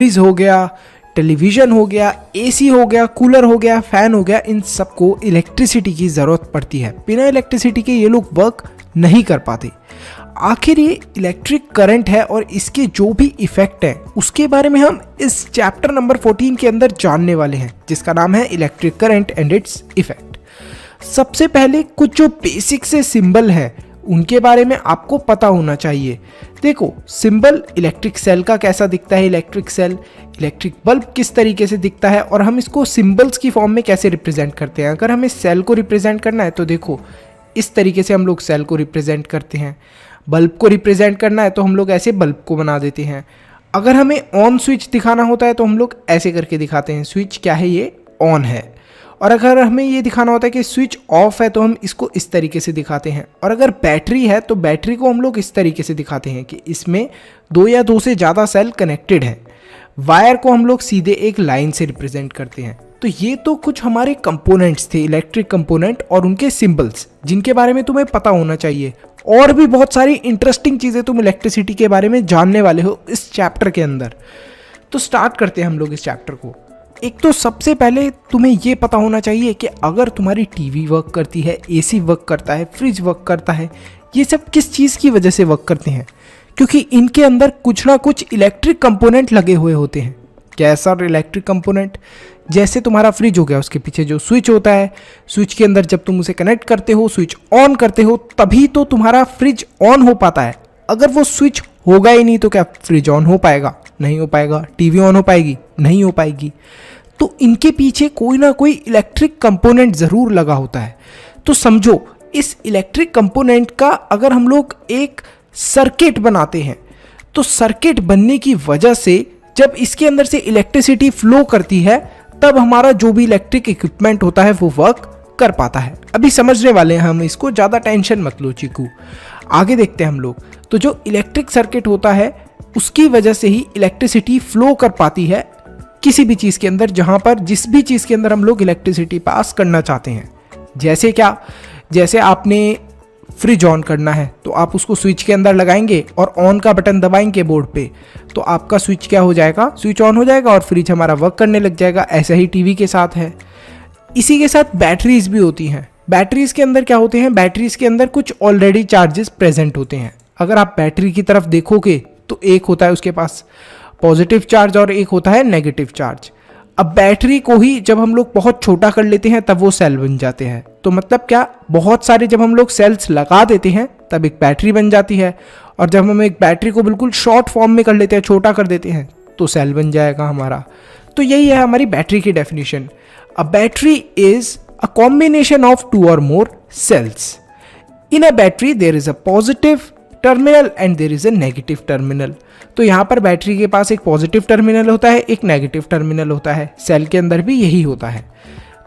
Fridge हो गया, television हो गया, एसी हो गया, कूलर हो गया, फैन हो गया, इन सबको इलेक्ट्रिसिटी की ज़रूरत पड़ती है। बिना इलेक्ट्रिसिटी के ये लोग वर्क नहीं कर पाते। आखिर ये इलेक्ट्रिक करंट है और इसके जो भी इफ़ेक्ट है उसके बारे में हम इस चैप्टर नंबर 14 के अंदर जानने वाले हैं, जिसका नाम है electric current and it's effect. सबसे पहले कुछ जो बेसिक से सिंबल है उनके बारे में आपको पता होना चाहिए। देखो, सिंबल इलेक्ट्रिक सेल का कैसा दिखता है, इलेक्ट्रिक सेल, इलेक्ट्रिक बल्ब किस तरीके से दिखता है और हम इसको सिंबल्स की फॉर्म में कैसे रिप्रेजेंट करते हैं। अगर हमें सेल को रिप्रेजेंट करना है तो देखो इस तरीके से हम लोग सेल को रिप्रेजेंट करते हैं। बल्ब को रिप्रेजेंट करना है तो हम लोग ऐसे बल्ब को बना देते हैं। अगर हमें ऑन स्विच दिखाना होता है तो हम लोग ऐसे करके दिखाते हैं, स्विच क्या है, ये ऑन है। और अगर हमें ये दिखाना होता है कि स्विच ऑफ है तो हम इसको इस तरीके से दिखाते हैं। और अगर बैटरी है तो बैटरी को हम लोग इस तरीके से दिखाते हैं कि इसमें 2 या 2 से ज़्यादा सेल कनेक्टेड है। वायर को हम लोग सीधे एक लाइन से रिप्रेजेंट करते हैं। तो ये तो कुछ हमारे कंपोनेंट्स थे, इलेक्ट्रिक कंपोनेंट और उनके सिंबल्स, जिनके बारे में तुम्हें पता होना चाहिए। और भी बहुत सारी इंटरेस्टिंग चीज़ें तुम इलेक्ट्रिसिटी के बारे में जानने वाले हो इस चैप्टर के अंदर। तो स्टार्ट करते हैं हम लोग इस चैप्टर को। एक तो सबसे पहले तुम्हें ये पता होना चाहिए कि अगर तुम्हारी टीवी वर्क करती है, एसी वर्क करता है, फ्रिज वर्क करता है, ये सब किस चीज़ की वजह से वर्क करते हैं, क्योंकि इनके अंदर कुछ ना कुछ इलेक्ट्रिक कंपोनेंट लगे हुए होते हैं। कैसा इलेक्ट्रिक कंपोनेंट? जैसे तुम्हारा फ्रिज हो गया, उसके पीछे जो स्विच होता है, स्विच के अंदर जब तुम उसे कनेक्ट करते हो, स्विच ऑन करते हो, तभी तो तुम्हारा फ्रिज ऑन हो पाता है। अगर वो स्विच होगा ही नहीं तो क्या फ्रिज ऑन हो पाएगा? नहीं हो पाएगा। टीवी ऑन हो पाएगी? नहीं हो पाएगी। तो इनके पीछे कोई ना कोई इलेक्ट्रिक कंपोनेंट ज़रूर लगा होता है। तो समझो, इस इलेक्ट्रिक कंपोनेंट का अगर हम लोग एक सर्किट बनाते हैं तो सर्किट बनने की वजह से जब इसके अंदर से इलेक्ट्रिसिटी फ्लो करती है तब हमारा जो भी इलेक्ट्रिक इक्विपमेंट होता है वो वर्क कर पाता है। अभी समझने वाले हैं हम इसको, ज़्यादा टेंशन मत लो चीकू। आगे देखते हैं हम लोग। तो जो इलेक्ट्रिक सर्किट होता है उसकी वजह से ही इलेक्ट्रिसिटी फ्लो कर पाती है किसी भी चीज़ के अंदर, जहाँ पर जिस भी चीज़ के अंदर हम लोग इलेक्ट्रिसिटी पास करना चाहते हैं। जैसे क्या? जैसे आपने फ्रिज ऑन करना है तो आप उसको स्विच के अंदर लगाएंगे और ऑन का बटन दबाएंगे बोर्ड पे, तो आपका स्विच क्या हो जाएगा? स्विच ऑन हो जाएगा और फ्रिज हमारा वर्क करने लग जाएगा। ऐसा ही टीवी के साथ है। इसी के साथ बैटरीज भी होती हैं। बैटरीज के अंदर क्या होते हैं? बैटरीज के अंदर कुछ ऑलरेडी चार्जेस प्रेजेंट होते हैं। अगर आप बैटरी की तरफ देखोगे तो एक होता है उसके पास पॉजिटिव चार्ज और एक होता है नेगेटिव चार्ज। अब बैटरी को ही जब हम लोग बहुत छोटा कर लेते हैं तब वो सेल बन जाते हैं। तो मतलब क्या, बहुत सारे जब हम लोग सेल्स लगा देते हैं तब एक बैटरी बन जाती है, और जब हम एक बैटरी को बिल्कुल शॉर्ट फॉर्म में कर लेते हैं, छोटा कर देते हैं, तो सेल बन जाएगा हमारा। तो यही है हमारी बैटरी की definition. A battery is a combination of 2 or more cells. In a battery there is a positive terminal and there is a negative terminal. तो यहाँ पर बैटरी के पास एक पॉजिटिव टर्मिनल होता है, एक नेगेटिव टर्मिनल होता है। सेल के अंदर भी यही होता है।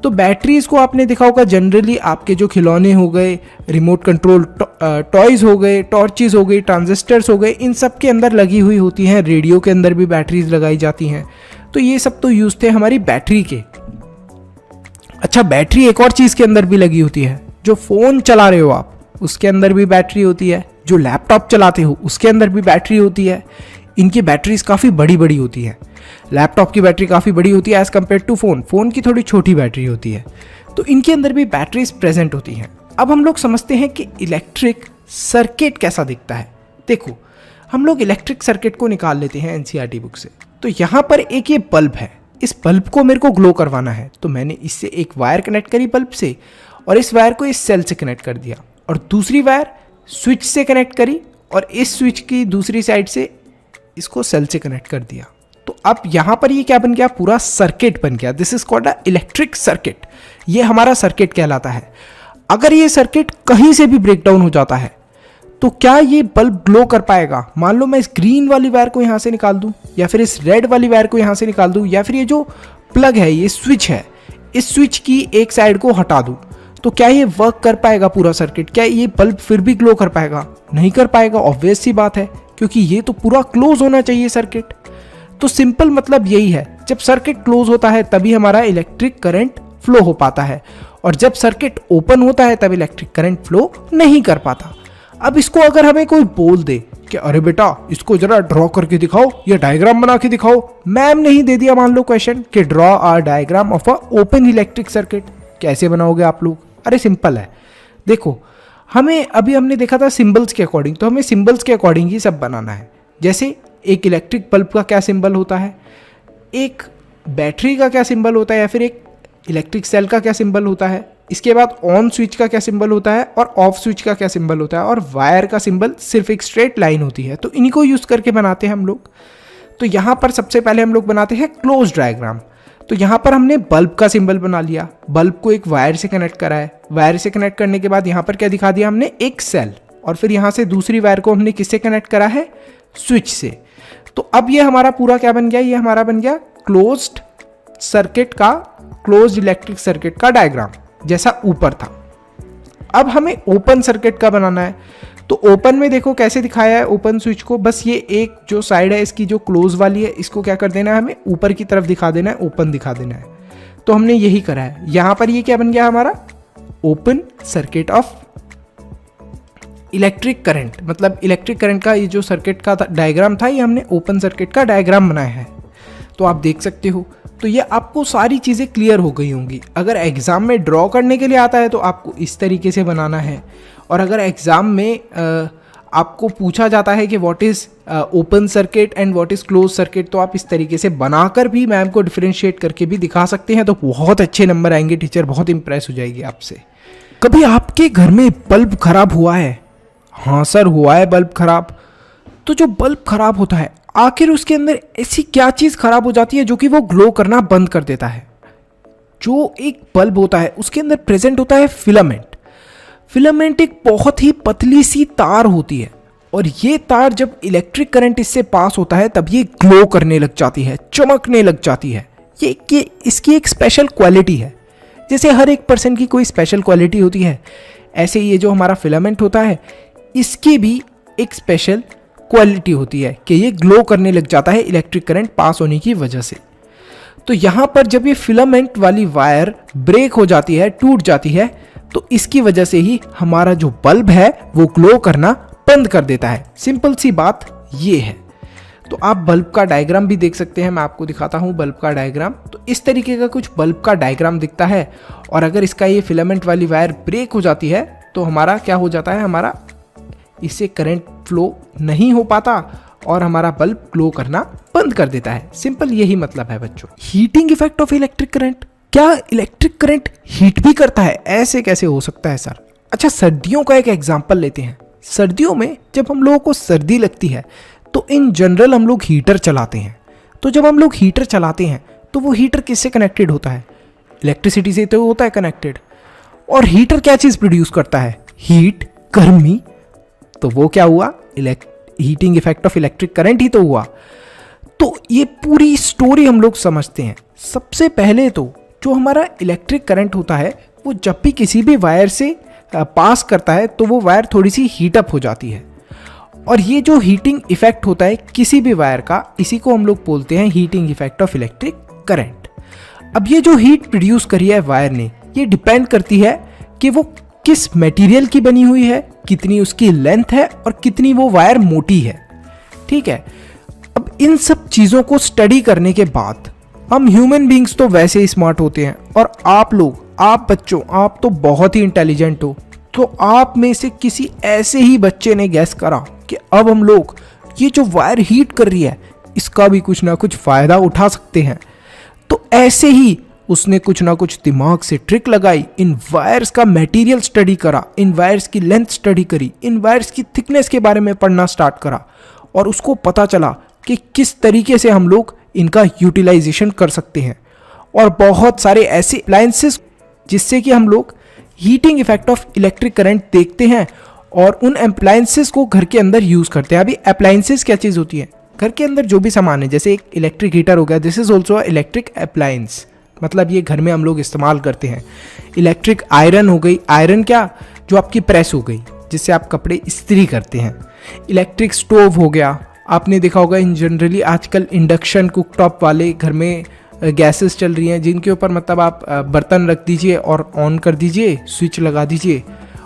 तो बैटरीज को आपने देखा होगा जनरली आपके जो खिलौने हो गए, रिमोट कंट्रोल टॉयज हो गए, टॉर्चेज हो गई, ट्रांजिस्टर्स हो गए, इन सब के अंदर लगी हुई होती हैं। रेडियो के अंदर भी बैटरीज लगाई जाती हैं। तो ये सब तो यूज थे हमारी बैटरी के। अच्छा, बैटरी एक और चीज़ के अंदर भी लगी होती है। जो फ़ोन चला रहे हो आप, उसके अंदर भी बैटरी होती है। जो लैपटॉप चलाते हो उसके अंदर भी बैटरी होती है। इनकी बैटरीज काफ़ी बड़ी बड़ी होती है। लैपटॉप की बैटरी काफ़ी बड़ी होती है as compared to phone. Phone की थोड़ी छोटी बैटरी होती है। तो इनके अंदर भी बैटरीज प्रेजेंट होती हैं। अब हम लोग समझते हैं कि इलेक्ट्रिक सर्किट कैसा दिखता है। देखो, हम लोग इलेक्ट्रिक सर्किट को निकाल लेते हैं एनसीईआरटी बुक से। तो यहाँ पर एक ये बल्ब है। इस बल्ब को मेरे को ग्लो करवाना है, तो मैंने इससे एक वायर कनेक्ट करी बल्ब से, और इस वायर को इस सेल से कनेक्ट कर दिया, और दूसरी वायर स्विच से कनेक्ट करी, और इस स्विच की दूसरी साइड से इसको सेल से कनेक्ट कर दिया। तो अब यहाँ पर ये क्या बन गया? पूरा सर्किट बन गया। This is called a electric circuit. ये हमारा सर्किट कहलाता है। अगर ये सर्किट कहीं से भी ब्रेक डाउन हो जाता है तो क्या ये बल्ब ग्लो कर पाएगा? मान लो मैं इस ग्रीन वाली वायर को यहाँ से निकाल दूँ, या फिर इस रेड वाली वायर को यहाँ से निकाल दूँ, या फिर ये जो प्लग है, ये स्विच है, इस स्विच की एक साइड को हटा दूँ, तो क्या ये वर्क कर पाएगा पूरा सर्किट? क्या ये बल्ब फिर भी ग्लो कर पाएगा? नहीं कर पाएगा। ऑब्वियस सी बात है, क्योंकि ये तो पूरा क्लोज होना चाहिए सर्किट। तो सिंपल मतलब यही है, जब सर्किट क्लोज होता है तभी हमारा इलेक्ट्रिक करंट फ्लो हो पाता है, और जब सर्किट ओपन होता है तब इलेक्ट्रिक करंट फ्लो नहीं कर पाता। अब इसको अगर हमें कोई बोल दे कि अरे बेटा इसको जरा ड्रॉ करके दिखाओ या डायग्राम बना के दिखाओ। मैम ने ही दे दिया मान लो क्वेश्चन कि draw a diagram of a open electric circuit. कैसे बनाओगे आप लोग? अरे सिंपल है, देखो हमें अभी हमने देखा था सिंबल्स के अकॉर्डिंग, तो हमें सिंबल्स के अकॉर्डिंग ही सब बनाना है। जैसे एक इलेक्ट्रिक बल्ब का क्या सिंबल होता है, एक बैटरी का क्या सिंबल होता है, या फिर एक इलेक्ट्रिक सेल का क्या सिंबल होता है, इसके बाद ऑन स्विच का क्या सिंबल होता है और ऑफ स्विच का क्या सिंबल होता है, और वायर का सिंबल सिर्फ एक स्ट्रेट लाइन होती है। तो इन्हीं को यूज़ करके बनाते हैं हम लोग। तो यहाँ पर सबसे पहले हम लोग बनाते हैं क्लोज डायग्राम। तो यहाँ पर हमने बल्ब का सिंबल बना लिया, बल्ब को एक वायर से कनेक्ट करा है, वायर से कनेक्ट करने के बाद यहाँ पर क्या दिखा दिया हमने, एक सेल, और फिर यहाँ से दूसरी वायर को हमने किससे कनेक्ट करा है, स्विच से। तो अब ये हमारा पूरा क्या बन गया, ये हमारा बन गया क्लोज्ड सर्किट का, क्लोज्ड इलेक्ट्रिक सर्किट का डायग्राम जैसा ऊपर था। अब हमें ओपन सर्किट का बनाना है। तो ओपन में देखो कैसे दिखाया है ओपन स्विच को, बस ये एक जो साइड है इसकी जो क्लोज वाली है, इसको क्या कर देना है, हमें ऊपर की तरफ दिखा देना है, ओपन दिखा देना है। तो हमने यही करा है। यहां पर ये क्या बन गया हमारा, open circuit of electric current, मतलब इलेक्ट्रिक करंट का ये जो सर्किट का डायग्राम था, ये हमने ओपन सर्किट का डायग्राम बनाया है। तो आप देख सकते हो, तो ये आपको सारी चीज़ें क्लियर हो गई होंगी। अगर एग्ज़ाम में ड्रॉ करने के लिए आता है तो आपको इस तरीके से बनाना है, और अगर एग्ज़ाम में आपको पूछा जाता है कि what is open circuit and what is close circuit, तो आप इस तरीके से बनाकर भी मैम को डिफरेंशिएट करके भी दिखा सकते हैं। तो बहुत अच्छे नंबर आएंगे, टीचर बहुत इंप्रेस हो जाएगी आपसे। कभी आपके घर में बल्ब खराब हुआ है? हाँ सर हुआ है बल्ब खराब। तो जो बल्ब खराब होता है, आखिर उसके अंदर ऐसी क्या चीज़ खराब हो जाती है जो कि वो ग्लो करना बंद कर देता है? जो एक बल्ब होता है उसके अंदर प्रेजेंट होता है फिलामेंट। फिलामेंट एक बहुत ही पतली सी तार होती है, और ये तार जब इलेक्ट्रिक करंट इससे पास होता है तब ये ग्लो करने लग जाती है, चमकने लग जाती है। ये इसकी एक स्पेशल क्वालिटी है। जैसे हर एक पर्सन की कोई स्पेशल क्वालिटी होती है, ऐसे ये जो हमारा फिलामेंट होता है इसकी भी एक स्पेशल क्वालिटी होती है कि ये ग्लो करने लग जाता है इलेक्ट्रिक करंट पास होने की वजह से। तो यहाँ पर जब ये फिलामेंट वाली वायर ब्रेक हो जाती है, टूट जाती है, तो इसकी वजह से ही हमारा जो बल्ब है वो ग्लो करना बंद कर देता है। सिंपल सी बात ये है। तो आप बल्ब का डायग्राम भी देख सकते हैं, मैं आपको दिखाता हूँ बल्ब का डायग्राम। तो इस तरीके का कुछ बल्ब का डायग्राम दिखता है, और अगर इसका ये फिलामेंट वाली वायर ब्रेक हो जाती है तो हमारा क्या हो जाता है, हमारा इससे करंट फ्लो नहीं हो पाता और हमारा बल्ब ग्लो करना बंद कर देता है। सिंपल यही मतलब है बच्चों। Heating effect of electric current, क्या इलेक्ट्रिक करंट हीट भी करता है? ऐसे कैसे हो सकता है सर? अच्छा, सर्दियों का एक एग्जांपल लेते हैं। सर्दियों में जब हम लोगों को सर्दी लगती है तो इन जनरल हम लोग हीटर चलाते हैं। तो जब हम लोग हीटर चलाते हैं तो वो हीटर किससे कनेक्टेड होता है? इलेक्ट्रिसिटी से तो होता है कनेक्टेड। और हीटर क्या चीज़ प्रोड्यूस करता है? हीट, गर्मी। तो वो क्या हुआ? Heating effect of electric current ही तो हुआ। तो ये पूरी स्टोरी हम लोग समझते हैं। सबसे पहले तो जो हमारा इलेक्ट्रिक करंट होता है वो जब भी किसी भी वायर से पास करता है तो वो वायर थोड़ी सी हीटअप हो जाती है, और ये जो हीटिंग इफेक्ट होता है किसी भी वायर का, इसी को हम लोग बोलते हैं heating effect of electric current. अब ये जो हीट प्रोड्यूस करी है वायर ने, ये डिपेंड करती है कि वो किस मटेरियल की बनी हुई है, कितनी उसकी लेंथ है और कितनी वो वायर मोटी है। ठीक है, अब इन सब चीज़ों को स्टडी करने के बाद हम ह्यूमन बींग्स तो वैसे ही स्मार्ट होते हैं, और आप लोग, आप बच्चों, आप तो बहुत ही इंटेलिजेंट हो। तो आप में से किसी ऐसे ही बच्चे ने गैस करा कि अब हम लोग ये जो वायर हीट कर रही है इसका भी कुछ ना कुछ फ़ायदा उठा सकते हैं। तो ऐसे ही उसने कुछ ना कुछ दिमाग से ट्रिक लगाई, इन वायर्स का मटेरियल स्टडी करा, इन वायर्स की लेंथ स्टडी करी, इन वायर्स की थिकनेस के बारे में पढ़ना स्टार्ट करा, और उसको पता चला कि किस तरीके से हम लोग इनका यूटिलाइजेशन कर सकते हैं। और बहुत सारे ऐसे अप्लायंसेस जिससे कि हम लोग heating effect of electric current देखते हैं और उन अप्लायंसेस को घर के अंदर यूज़ करते हैं। अभी अप्लायंसेस क्या चीज़ होती है? घर के अंदर जो भी सामान है, जैसे एक इलेक्ट्रिक हीटर हो गया, this is also electric appliance, मतलब ये घर में हम लोग इस्तेमाल करते हैं। इलेक्ट्रिक आयरन हो गई, आयरन क्या, जो आपकी प्रेस हो गई जिससे आप कपड़े इस्त्री करते हैं। इलेक्ट्रिक स्टोव हो गया, आपने देखा होगा इन जनरली आजकल इंडक्शन कुकटॉप वाले घर में गैसेस चल रही हैं जिनके ऊपर मतलब आप बर्तन रख दीजिए और ऑन कर दीजिए, स्विच लगा दीजिए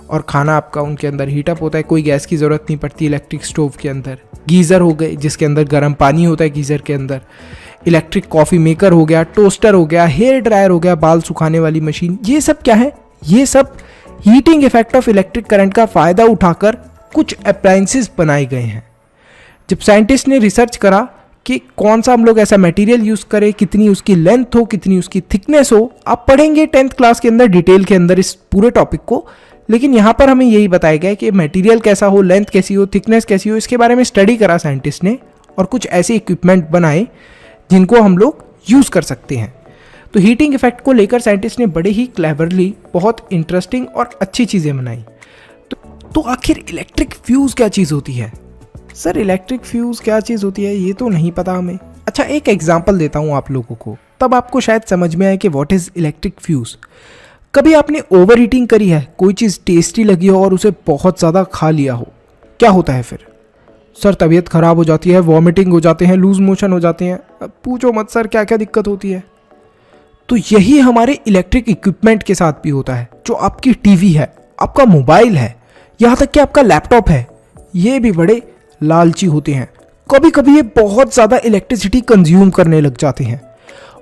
और खाना आपका उनके अंदर हीटअप होता है, कोई गैस की ज़रूरत नहीं पड़ती इलेक्ट्रिक स्टोव के अंदर। गीज़र हो गए जिसके अंदर गर्म पानी होता है गीज़र के अंदर। इलेक्ट्रिक कॉफ़ी मेकर हो गया, टोस्टर हो गया, हेयर ड्रायर हो गया, बाल सुखाने वाली मशीन। ये सब क्या है? ये सब heating effect of electric current का फ़ायदा उठाकर कुछ अप्लायंसेस बनाए गए हैं। जब साइंटिस्ट ने रिसर्च करा कि कौन सा हम लोग ऐसा मटेरियल यूज़ करें, कितनी उसकी लेंथ हो, कितनी उसकी थिकनेस हो, आप पढ़ेंगे 10th क्लास के अंदर डिटेल के अंदर इस पूरे टॉपिक को, लेकिन यहाँ पर हमें यही बताया गया है कि मटेरियल कैसा हो, लेंथ कैसी हो, थिकनेस कैसी हो, इसके बारे में स्टडी करा साइंटिस्ट ने और कुछ ऐसे इक्विपमेंट बनाए जिनको हम लोग यूज़ कर सकते हैं। तो हीटिंग इफेक्ट को लेकर साइंटिस्ट ने बड़े ही क्लेवरली बहुत इंटरेस्टिंग और अच्छी चीज़ें बनाई। तो आखिर इलेक्ट्रिक फ्यूज़ क्या चीज़ होती है? सर इलेक्ट्रिक फ्यूज़ क्या चीज़ होती है ये तो नहीं पता हमें। अच्छा एक एग्जांपल देता हूँ आप लोगों को, तब आपको शायद समझ में आए कि व्हाट इज़ इलेक्ट्रिक फ्यूज़। कभी आपने ओवर हीटिंग करी है, कोई चीज़ टेस्टी लगी हो और उसे बहुत ज़्यादा खा लिया हो, क्या होता है फिर? सर तबीयत ख़राब हो जाती है, वॉमिटिंग हो जाते हैं, लूज मोशन हो जाते हैं। अब पूछो मत सर क्या क्या दिक्कत होती है। तो यही हमारे इलेक्ट्रिक इक्विपमेंट के साथ भी होता है। जो आपकी टीवी है, आपका मोबाइल है, यहाँ तक कि आपका लैपटॉप है, ये भी बड़े लालची होते हैं। कभी कभी ये बहुत ज़्यादा इलेक्ट्रिसिटी कंज्यूम करने लग जाते हैं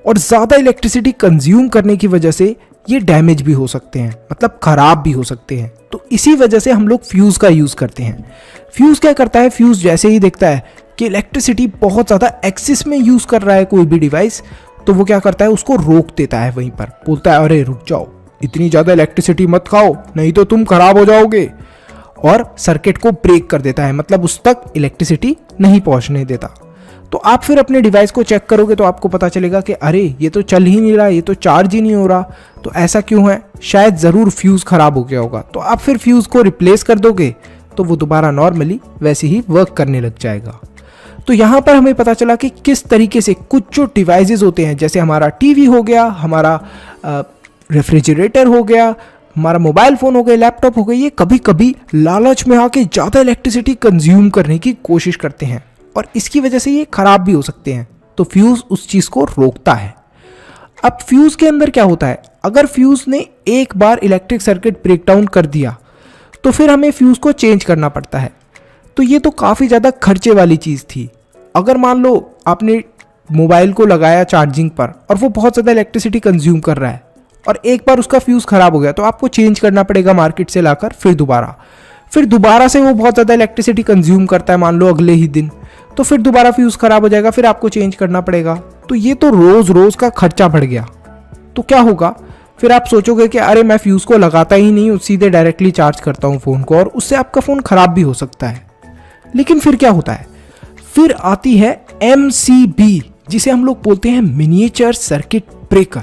और ज़्यादा इलेक्ट्रिसिटी कंज्यूम करने की वजह से ये डैमेज भी हो सकते हैं, मतलब ख़राब भी हो सकते हैं। तो इसी वजह से हम लोग फ्यूज़ का यूज़ करते हैं। फ्यूज़ क्या करता है? फ्यूज़ जैसे ही देखता है कि इलेक्ट्रिसिटी बहुत ज़्यादा एक्सिस में यूज़ कर रहा है कोई भी डिवाइस, तो वो क्या करता है? उसको रोक देता है वहीं पर, बोलता है अरे रुक जाओ, इतनी ज़्यादा इलेक्ट्रिसिटी मत खाओ नहीं तो तुम खराब हो जाओगे, और सर्किट को ब्रेक कर देता है, मतलब उस तक इलेक्ट्रिसिटी नहीं पहुंचने देता। तो आप फिर अपने डिवाइस को चेक करोगे तो आपको पता चलेगा कि अरे ये तो चल ही नहीं रहा, ये तो चार्ज ही नहीं हो रहा, तो ऐसा क्यों है? शायद ज़रूर फ्यूज़ ख़राब हो गया होगा। तो आप फिर फ्यूज़ को रिप्लेस कर दोगे तो वो दोबारा नॉर्मली वैसे ही वर्क करने लग जाएगा। तो यहाँ पर हमें पता चला कि किस तरीके से कुछ जो डिवाइसेस होते हैं, जैसे हमारा टीवी हो गया, हमारा रेफ्रिजरेटर हो गया, हमारा मोबाइल फ़ोन हो गया, लैपटॉप हो गया, ये कभी कभी लालच में आके ज़्यादा इलेक्ट्रिसिटी कंज्यूम करने की कोशिश करते हैं और इसकी वजह से ये ख़राब भी हो सकते हैं। तो फ्यूज़ उस चीज़ को रोकता है। अब फ्यूज़ के अंदर क्या होता है? अगर फ्यूज़ ने एक बार इलेक्ट्रिक सर्किट ब्रेकडाउन कर दिया तो फिर हमें फ्यूज़ को चेंज करना पड़ता है। तो ये तो काफ़ी ज़्यादा खर्चे वाली चीज़ थी। अगर मान लो आपने मोबाइल को लगाया चार्जिंग पर और वो बहुत ज़्यादा इलेक्ट्रिसिटी कंज्यूम कर रहा है और एक बार उसका फ्यूज़ ख़राब हो गया तो आपको चेंज करना पड़ेगा मार्केट से लाकर, फिर दोबारा से वो बहुत ज़्यादा इलेक्ट्रिसिटी कंज्यूम करता है मान लो अगले ही दिन, तो फिर दोबारा फ्यूज़ ख़राब हो जाएगा, फिर आपको चेंज करना पड़ेगा। तो ये तो रोज़ रोज़ का खर्चा बढ़ गया। तो क्या होगा फिर? आप सोचोगे कि अरे मैं फ्यूज़ को लगाता ही नहीं, सीधे डायरेक्टली चार्ज करता हूँ फ़ोन को और उससे आपका फ़ोन ख़राब भी हो सकता है। लेकिन फिर क्या होता है? फिर आती है MCB, जिसे हम लोग बोलते हैं मिनिएचर सर्किट ब्रेकर,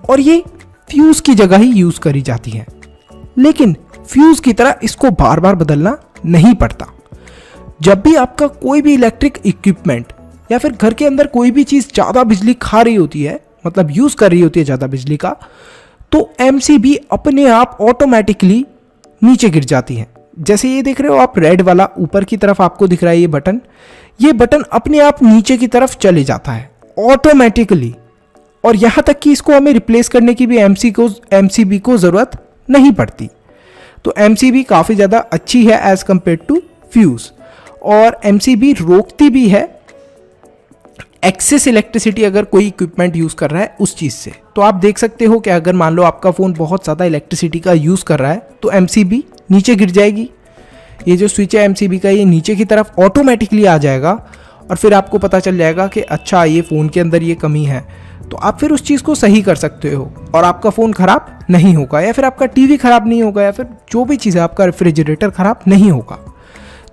और ये फ्यूज़ की जगह ही यूज़ करी जाती है। लेकिन फ्यूज़ की तरह इसको बार बार बदलना नहीं पड़ता। जब भी आपका कोई भी इलेक्ट्रिक इक्विपमेंट या फिर घर के अंदर कोई भी चीज़ ज़्यादा बिजली खा रही होती है, मतलब यूज़ कर रही होती है ज़्यादा बिजली का, तो MCB अपने आप ऑटोमेटिकली नीचे गिर जाती है। जैसे ये देख रहे हो आप, रेड वाला ऊपर की तरफ आपको दिख रहा है ये बटन अपने आप नीचे की तरफ चले जाता है ऑटोमेटिकली, और यहाँ तक कि इसको हमें रिप्लेस करने की भी MCB को ज़रूरत नहीं पड़ती। तो MCB काफ़ी ज़्यादा अच्छी है एज़ कम्पेयर टू फ्यूज़, और MCB रोकती भी है एक्सेस इलेक्ट्रिसिटी अगर कोई इक्विपमेंट यूज़ कर रहा है उस चीज़ से। तो आप देख सकते हो कि अगर मान लो आपका फ़ोन बहुत ज़्यादा इलेक्ट्रिसिटी का यूज़ कर रहा है तो MCB नीचे गिर जाएगी। ये जो स्विच है MCB का, ये नीचे की तरफ ऑटोमेटिकली आ जाएगा और फिर आपको पता चल जाएगा कि अच्छा ये फ़ोन के अंदर ये कमी है, तो आप फिर उस चीज़ को सही कर सकते हो और आपका फ़ोन ख़राब नहीं होगा, या फिर आपका टीवी ख़राब नहीं होगा, या फिर जो भी चीज़ है आपका रेफ्रिजरेटर ख़राब नहीं होगा।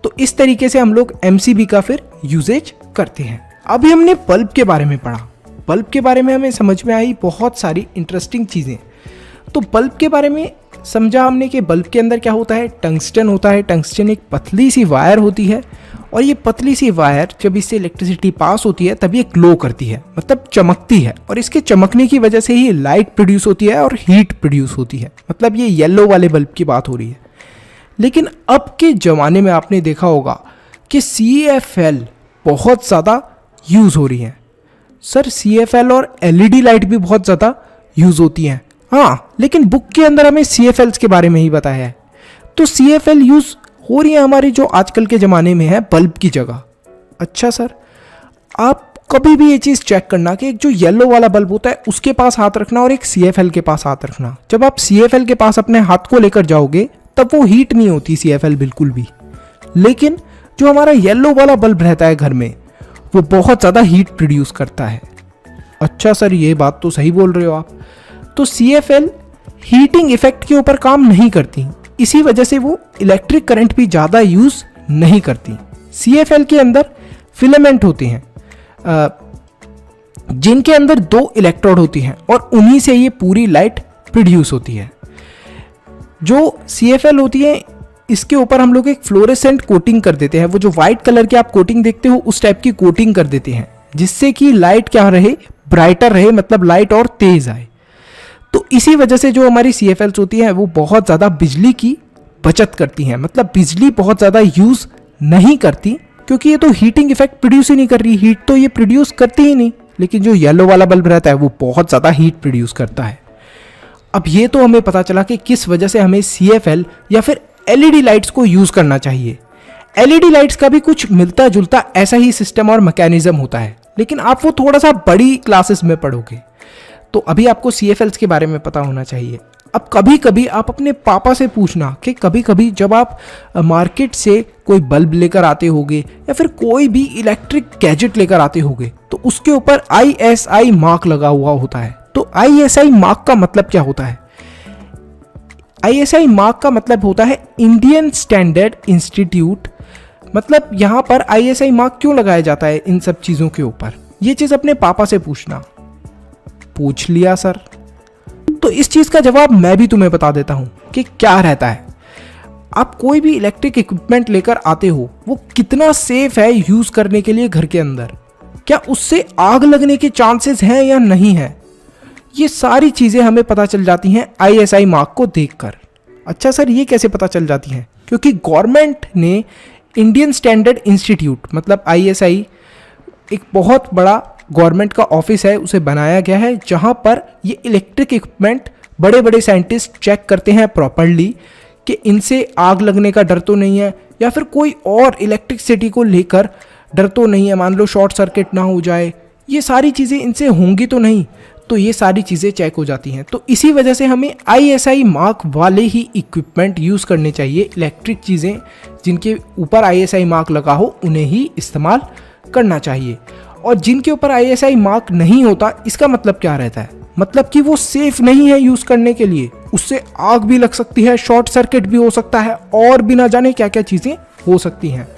तो इस तरीके से हम लोग MCB का फिर यूजेज करते हैं। अभी हमने बल्ब के बारे में पढ़ा। बल्ब के बारे में हमें समझ में आई बहुत सारी इंटरेस्टिंग चीज़ें। तो बल्ब के बारे में समझा हमने कि बल्ब के अंदर क्या होता है, टंगस्टन होता है। टंगस्टन एक पतली सी वायर होती है और ये पतली सी वायर जब इससे इलेक्ट्रिसिटी पास होती है तब ये ग्लो करती है, मतलब चमकती है, और इसके चमकने की वजह से ही लाइट प्रोड्यूस होती है और हीट प्रोड्यूस होती है। मतलब ये येलो वाले बल्ब की बात हो रही है। लेकिन अब के ज़माने में आपने देखा होगा कि CFL बहुत ज़्यादा यूज़ हो रही है। सर CFL और LED लाइट भी बहुत ज़्यादा यूज़ होती हैं। हाँ, लेकिन बुक के अंदर हमें CFLs के बारे में ही बताया है। तो CFL यूज़ हो रही है हमारी जो आजकल के ज़माने में है बल्ब की जगह। अच्छा सर, आप कभी भी ये चीज़ चेक करना कि एक जो येलो वाला बल्ब होता है उसके पास हाथ रखना और एक CFL के पास हाथ रखना। जब आप CFL के पास अपने हाथ को लेकर जाओगे तब वो हीट नहीं होती CFL बिल्कुल भी, लेकिन जो हमारा येलो वाला बल्ब रहता है घर में वो बहुत ज़्यादा हीट प्रोड्यूस करता है। अच्छा सर, ये बात तो सही बोल रहे हो आप। तो CFL हीटिंग इफेक्ट के ऊपर काम नहीं करती, इसी वजह से वो इलेक्ट्रिक करंट भी ज़्यादा यूज़ नहीं करती। CFL के अंदर फिलामेंट होते हैं जिनके अंदर 2 इलेक्ट्रोड होती हैं और उन्हीं से ये पूरी लाइट प्रोड्यूस होती है। जो CFL होती है इसके ऊपर हम लोग एक फ्लोरेसेंट कोटिंग कर देते हैं। वो जो व्हाइट कलर की आप कोटिंग देखते हो उस टाइप की कोटिंग कर देते हैं जिससे कि लाइट क्या रहे, ब्राइटर रहे, मतलब लाइट और तेज आए। तो इसी वजह से जो हमारी CFLs होती हैं वो बहुत ज़्यादा बिजली की बचत करती हैं, मतलब बिजली बहुत ज़्यादा यूज़ नहीं करती, क्योंकि ये तो हीटिंग इफेक्ट प्रोड्यूस ही नहीं कर रही, हीट तो ये प्रोड्यूस करती ही नहीं। लेकिन जो येलो वाला बल्ब रहता है वो बहुत ज़्यादा हीट प्रोड्यूस करता है। अब ये तो हमें पता चला कि किस वजह से हमें CFL या फिर LED लाइट्स को यूज़ करना चाहिए। LED लाइट्स का भी कुछ मिलता जुलता ऐसा ही सिस्टम और मैकेनिज्म होता है, लेकिन आप वो थोड़ा सा बड़ी क्लासेस में पढ़ोगे। तो अभी आपको CFLs के बारे में पता होना चाहिए। अब कभी कभी आप अपने पापा से पूछना कि कभी कभी जब आप मार्केट से कोई बल्ब लेकर आते होगे या फिर कोई भी इलेक्ट्रिक गैजेट लेकर आते होगे तो उसके ऊपर ISI मार्क लगा हुआ होता है। तो ISI मार्क का मतलब क्या होता है? ISI मार्क का मतलब होता है इंडियन स्टैंडर्ड इंस्टीट्यूट। मतलब यहाँ पर ISI मार्क क्यों लगाया जाता है इन सब चीज़ों के ऊपर, ये चीज़ अपने पापा से पूछना। पूछ लिया सर, तो इस चीज़ का जवाब मैं भी तुम्हें बता देता हूँ कि क्या रहता है। आप कोई भी इलेक्ट्रिक इक्विपमेंट लेकर आते हो वो कितना सेफ है यूज़ करने के लिए घर के अंदर, क्या उससे आग लगने के चांसेस हैं या नहीं है, ये सारी चीज़ें हमें पता चल जाती हैं ISI मार्क को देखकर। अच्छा सर, ये कैसे पता चल जाती हैं? क्योंकि गवर्नमेंट ने इंडियन स्टैंडर्ड इंस्टीट्यूट मतलब ISI एक बहुत बड़ा गवर्नमेंट का ऑफिस है, उसे बनाया गया है जहां पर ये इलेक्ट्रिक इक्विपमेंट बड़े बड़े साइंटिस्ट चेक करते हैं प्रॉपरली कि इनसे आग लगने का डर तो नहीं है या फिर कोई और इलेक्ट्रिसिटी को लेकर डर तो नहीं है, मान लो शॉर्ट सर्किट ना हो जाए, ये सारी चीज़ें इनसे होंगी तो नहीं। तो ये सारी चीज़ें चेक हो जाती हैं। तो इसी वजह से हमें ISI मार्क वाले ही इक्विपमेंट यूज़ करने चाहिए। इलेक्ट्रिक चीज़ें जिनके ऊपर ISI मार्क लगा हो उन्हें ही इस्तेमाल करना चाहिए। और जिनके ऊपर ISI मार्क नहीं होता, इसका मतलब क्या रहता है? मतलब कि वो सेफ नहीं है यूज़ करने के लिए, उससे आग भी लग सकती है, शॉर्ट सर्किट भी हो सकता है और भी ना जाने क्या क्या चीज़ें हो सकती हैं।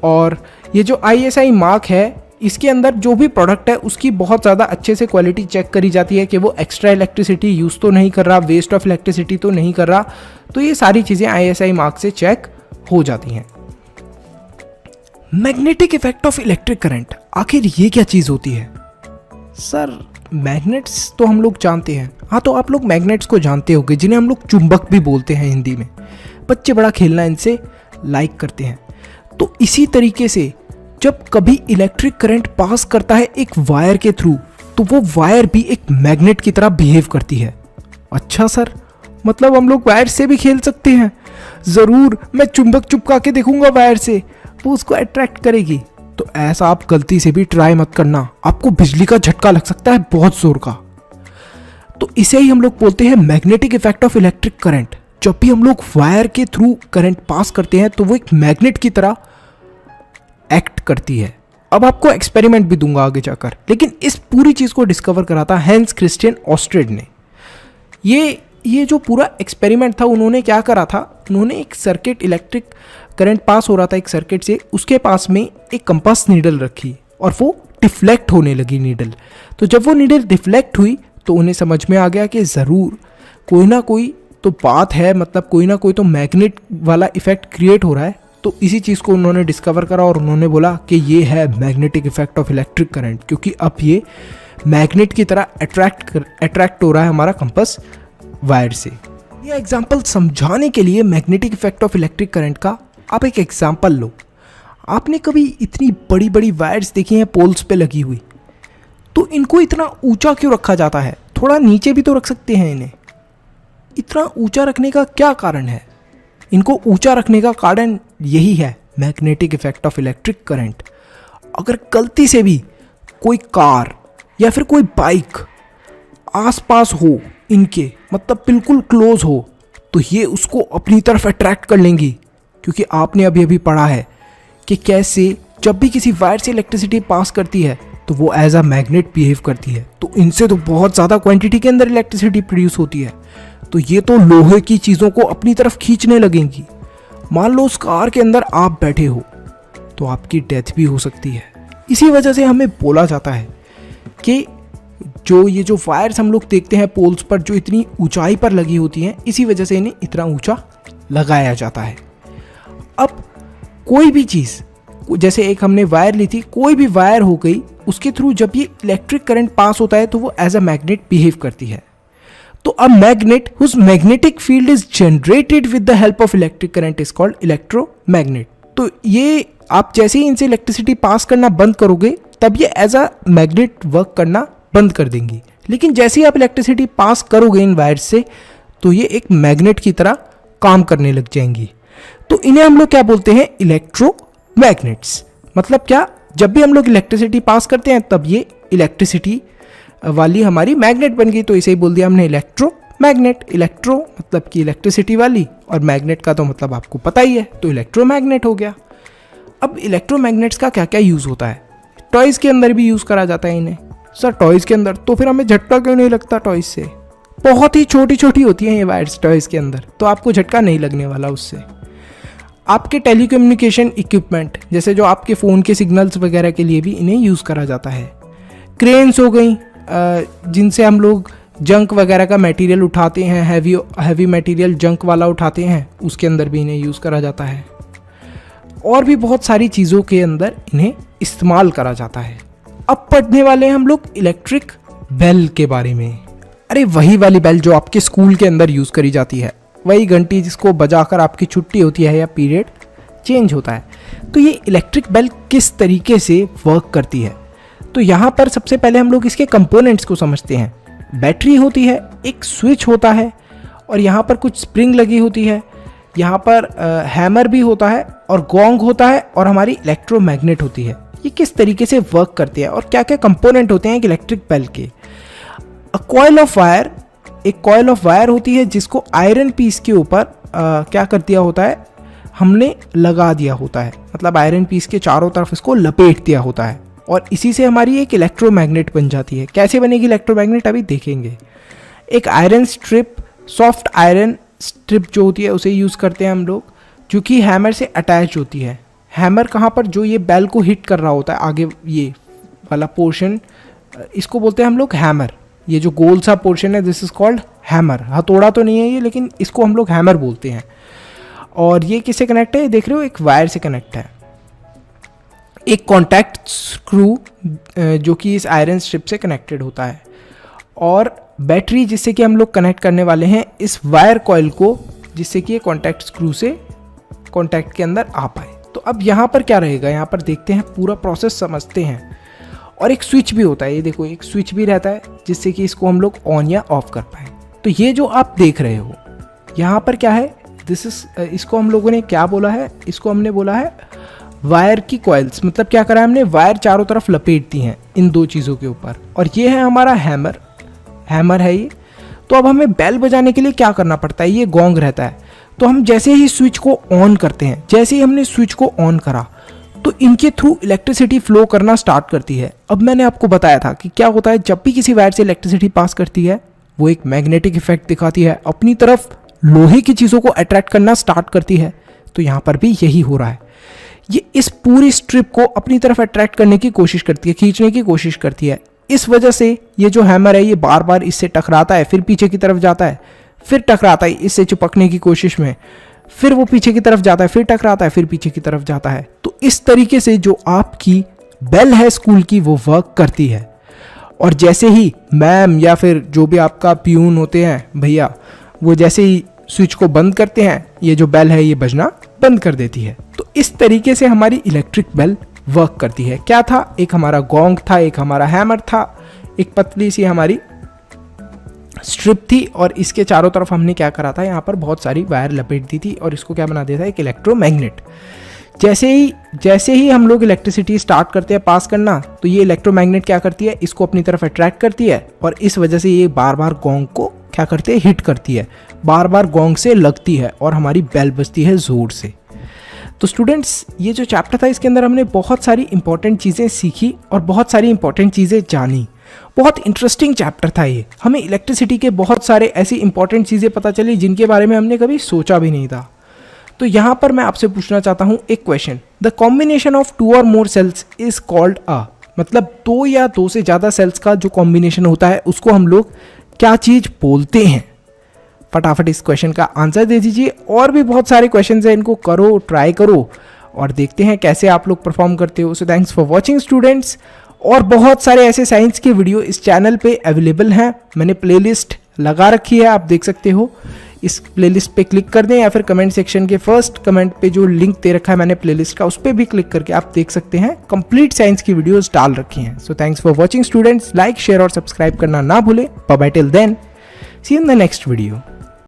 और ये जो ISI मार्क है इसके अंदर जो भी प्रोडक्ट है उसकी बहुत ज़्यादा अच्छे से क्वालिटी चेक करी जाती है कि वो एक्स्ट्रा इलेक्ट्रिसिटी यूज़ तो नहीं कर रहा, वेस्ट ऑफ इलेक्ट्रिसिटी तो नहीं कर रहा। तो ये सारी चीज़ें ISI मार्क से चेक हो जाती हैं। Magnetic effect of electric current, आखिर ये क्या चीज़ होती है? सर, मैग्नेट्स तो हम लोग जानते हैं। हाँ, तो आप लोग मैग्नेट्स को जानते होंगे जिन्हें हम लोग चुंबक भी बोलते हैं हिंदी में। बच्चे बड़ा खेलना इनसे लाइक करते हैं। तो इसी तरीके से जब कभी इलेक्ट्रिक करंट पास करता है एक वायर के थ्रू तो वो वायर भी एक मैग्नेट की तरह बिहेव करती है। अच्छा सर, मतलब हम लोग वायर से भी खेल सकते हैं? ज़रूर, मैं चुंबक चिपका के देखूंगा वायर से, वो उसको अट्रैक्ट करेगी। तो ऐसा आप गलती से भी ट्राई मत करना, आपको बिजली का झटका लग सकता है बहुत जोर का। तो इसे ही हम लोग बोलते हैं magnetic effect of electric current. जब भी हम लोग वायर के थ्रू करंट पास करते हैं तो वो एक मैग्नेट की तरह एक्ट करती है। अब आपको एक्सपेरिमेंट भी दूंगा आगे जाकर, लेकिन इस पूरी चीज़ को डिस्कवर करा था हैंस क्रिस्टियन ऑस्ट्रेड ने। ये जो पूरा एक्सपेरिमेंट था, उन्होंने क्या करा था, उन्होंने एक सर्किट, इलेक्ट्रिक करंट पास हो रहा था एक सर्किट से, उसके पास में एक कंपास नीडल रखी और वो डिफ्लेक्ट होने लगी नीडल। तो जब वो नीडल डिफ्लेक्ट हुई तो उन्हें समझ में आ गया कि ज़रूर कोई ना कोई तो बात है, मतलब कोई ना कोई तो मैग्नेट वाला इफेक्ट क्रिएट हो रहा है। तो इसी चीज़ को उन्होंने डिस्कवर करा और उन्होंने बोला कि ये है magnetic effect of electric current, क्योंकि अब ये मैग्नेट की तरह अट्रैक्ट हो रहा है हमारा कंपास वायर से। ये एग्जांपल समझाने के लिए magnetic effect of electric current का आप एक एग्जांपल लो। आपने कभी इतनी बड़ी बड़ी वायर्स देखी हैं पोल्स पे लगी हुई, तो इनको इतना ऊंचा क्यों रखा जाता है? थोड़ा नीचे भी तो रख सकते हैं इन्हें। इतना ऊंचा रखने का क्या कारण है? इनको ऊंचा रखने का कारण यही है, magnetic effect of electric current. अगर गलती से भी कोई कार या फिर कोई बाइक आसपास हो इनके, मतलब बिल्कुल क्लोज हो, तो ये उसको अपनी तरफ अट्रैक्ट कर लेंगी, क्योंकि आपने अभी अभी पढ़ा है कि कैसे जब भी किसी वायर से इलेक्ट्रिसिटी पास करती है तो वो एज अ मैग्नेट बिहेव करती है। तो इनसे तो बहुत ज़्यादा क्वांटिटी के अंदर इलेक्ट्रिसिटी प्रोड्यूस होती है, तो ये तो लोहे की चीज़ों को अपनी तरफ खींचने लगेंगी। मान लो उस कार के अंदर आप बैठे हो तो आपकी डेथ भी हो सकती है। इसी वजह से हमें बोला जाता है कि ये जो वायर्स हम लोग देखते हैं पोल्स पर, जो इतनी ऊंचाई पर लगी होती हैं, इसी वजह से इन्हें इतना ऊंचा लगाया जाता है। अब कोई भी चीज़, जैसे एक हमने वायर ली थी, कोई भी वायर हो गई, उसके थ्रू जब ये इलेक्ट्रिक करंट पास होता है तो वो एज अ मैग्नेट बिहेव करती है। तो a magnet whose magnetic field is generated with the help of electric current is called electromagnet. तो ये आप जैसे ही इनसे इलेक्ट्रिसिटी पास करना बंद करोगे तब ये एज अ मैग्नेट वर्क करना बंद कर देंगी, लेकिन जैसे ही आप इलेक्ट्रिसिटी पास करोगे इन वायर्स से तो ये एक मैग्नेट की तरह काम करने लग जाएंगी। तो इन्हें हम लोग क्या बोलते हैं, इलेक्ट्रोमैग्नेट्स। मतलब क्या, जब भी हम लोग इलेक्ट्रिसिटी पास करते हैं तब ये इलेक्ट्रिसिटी वाली हमारी मैग्नेट बन गई, तो इसे ही बोल दिया हमने इलेक्ट्रोमैग्नेट। इलेक्ट्रो मतलब कि इलेक्ट्रिसिटी वाली, और मैग्नेट का तो मतलब आपको पता ही है, तो इलेक्ट्रोमैग्नेट हो गया। अब इलेक्ट्रोमैग्नेट्स का क्या क्या यूज़ होता है, टॉयज़ के अंदर भी यूज़ करा जाता है इन्हें। सर टॉयज़ के अंदर, तो फिर हमें झटका क्यों नहीं लगता टॉयज़ से? बहुत ही छोटी छोटी होती हैं ये वायर्स टॉयज़ के अंदर, तो आपको झटका नहीं लगने वाला उससे। आपके टेलीकम्युनिकेशन इक्विपमेंट, जैसे जो आपके फ़ोन के सिग्नल्स वगैरह के लिए भी इन्हें यूज़ करा जाता है। क्रेन्स हो गई, जिनसे हम लोग जंक वगैरह का मटेरियल उठाते हैं, हैवी मटेरियल जंक वाला उठाते हैं, उसके अंदर भी इन्हें यूज़ करा जाता है। और भी बहुत सारी चीज़ों के अंदर इन्हें इस्तेमाल करा जाता है। अब पढ़ने वाले हैं हम लोग इलेक्ट्रिक बेल के बारे में। अरे वही वाली बेल जो आपके स्कूल के अंदर यूज़ करी जाती है, वही घंटी जिसको बजाकर आपकी छुट्टी होती है या पीरियड चेंज होता है। तो ये इलेक्ट्रिक बेल किस तरीके से वर्क करती है, तो यहाँ पर सबसे पहले हम लोग इसके कंपोनेंट्स को समझते हैं। बैटरी होती है, एक स्विच होता है, और यहाँ पर कुछ स्प्रिंग लगी होती है, यहाँ पर हैमर भी होता है, और गोंग होता है, और हमारी इलेक्ट्रोमैग्नेट होती है। ये किस तरीके से वर्क करती है और क्या क्या कंपोनेंट होते हैं एक इलेक्ट्रिक बेल के। अ कॉइल ऑफ वायर, एक कॉइल ऑफ वायर होती है जिसको आयरन पीस के ऊपर क्या कर दिया होता है, हमने लगा दिया होता है, मतलब आयरन पीस के चारों तरफ इसको लपेट दिया होता है, और इसी से हमारी एक इलेक्ट्रोमैग्नेट बन जाती है। कैसे बनेगी इलेक्ट्रोमैग्नेट अभी देखेंगे। एक iron strip, soft iron strip जो होती है उसे यूज़ करते हैं हम लोग, जो कि हैमर से अटैच होती है। हैमर कहाँ पर, जो ये बेल को हिट कर रहा होता है आगे, ये वाला पोर्शन, इसको बोलते हैं हम लोग हैमर। ये जो गोल सा पोर्शन है दिस इज कॉल्ड हैमर। हथौड़ा तो नहीं है ये, लेकिन इसको हम लोग हैमर बोलते हैं। और ये किससे कनेक्ट है, देख रहे हो, एक वायर से कनेक्ट है। एक कॉन्टैक्ट स्क्रू जो कि इस आयरन स्ट्रिप से कनेक्टेड होता है, और बैटरी जिससे कि हम लोग कनेक्ट करने वाले हैं इस वायर कॉइल को, जिससे कि ये कॉन्टैक्ट स्क्रू से कॉन्टैक्ट के अंदर आ पाए। तो अब यहाँ पर क्या रहेगा, यहाँ पर देखते हैं, पूरा प्रोसेस समझते हैं। और एक स्विच भी होता है, ये देखो एक स्विच भी रहता है जिससे कि इसको हम लोग ऑन या ऑफ कर पाए। तो ये जो आप देख रहे हो यहाँ पर क्या है, दिस इज, इसको हम लोगों ने क्या बोला है, इसको हमने बोला है वायर की कॉइल्स। मतलब क्या करा है हमने, वायर चारों तरफ लपेट दी हैं इन दो चीज़ों के ऊपर, और ये है हमारा हैमर, हैमर है ये। तो अब हमें बेल बजाने के लिए क्या करना पड़ता है, ये गोंग रहता है। तो हम जैसे ही स्विच को ऑन करते हैं, जैसे ही हमने स्विच को ऑन करा तो इनके थ्रू इलेक्ट्रिसिटी फ्लो करना स्टार्ट करती है। अब मैंने आपको बताया था कि क्या होता है, जब भी किसी वायर से इलेक्ट्रिसिटी पास करती है वो एक मैग्नेटिक इफेक्ट दिखाती है, अपनी तरफ लोहे की चीज़ों को अट्रैक्ट करना स्टार्ट करती है। तो यहाँ पर भी यही हो रहा है, ये इस पूरी स्ट्रिप को अपनी तरफ अट्रैक्ट करने की कोशिश करती है, खींचने की कोशिश करती है। इस वजह से ये जो हैमर है ये बार बार इससे टकराता है, फिर पीछे की तरफ जाता है, फिर टकराता है इससे चिपकने की कोशिश में, फिर वो पीछे की तरफ जाता है, फिर टकराता है, फिर पीछे की तरफ जाता है। तो इस तरीके से जो आपकी बेल है स्कूल की वो वर्क करती है। और जैसे ही मैम या फिर जो भी आपका प्यून होते हैं भैया, वो जैसे ही स्विच को बंद करते हैं, ये जो बेल है ये बजना बंद कर देती है। तो इस तरीके से हमारी इलेक्ट्रिक बेल वर्क करती है। क्या था, एक हमारा गोंग था, एक हमारा हैमर था, एक पतली सी हमारी स्ट्रिप थी और इसके चारों तरफ हमने क्या करा था, यहाँ पर बहुत सारी वायर लपेट दी थी और इसको क्या बना दिया था, एक इलेक्ट्रोमैग्नेट। जैसे ही हम लोग इलेक्ट्रिसिटी स्टार्ट करते हैं पास करना, तो ये इलेक्ट्रोमैग्नेट क्या करती है, इसको अपनी तरफ अट्रैक्ट करती है और इस वजह से ये बार बार गोंग को क्या करती है, हिट करती है, बार बार गोंग से लगती है और हमारी बेल बजती है ज़ोर से। तो स्टूडेंट्स, ये जो चैप्टर था इसके अंदर हमने बहुत सारी इंपॉर्टेंट चीज़ें सीखी और बहुत सारी इंपॉर्टेंट चीज़ें जानी। बहुत इंटरेस्टिंग चैप्टर था ये। हमें इलेक्ट्रिसिटी के बहुत सारे ऐसी इंपॉर्टेंट चीज़ें पता चली जिनके बारे में हमने कभी सोचा भी नहीं था। तो यहाँ पर मैं आपसे पूछना चाहता हूँ एक question, the combination of 2 or more sales is called a, मतलब 2 या 2 से ज़्यादा सेल्स का जो कॉम्बिनेशन होता है उसको हम लोग क्या चीज़ बोलते हैं? फटाफट इस क्वेश्चन का आंसर दे दीजिए। और भी बहुत सारे क्वेश्चन हैं, इनको करो, ट्राई करो और देखते हैं कैसे आप लोग परफॉर्म करते हो। सो थैंक्स फॉर वॉचिंग स्टूडेंट्स। और बहुत सारे ऐसे साइंस के वीडियो इस चैनल पे अवेलेबल हैं, मैंने प्लेलिस्ट लगा रखी है, आप देख सकते हो। इस प्लेलिस्ट पे क्लिक कर दें या फिर कमेंट सेक्शन के फर्स्ट कमेंट पे जो लिंक दे रखा है मैंने प्लेलिस्ट का, उस पर भी क्लिक करके आप देख सकते हैं, कंप्लीट साइंस की वीडियोस डाल रखी हैं। So thanks for watching students. Like, share और सब्सक्राइब करना ना भूलें। Bye bye till then, see you in the next video.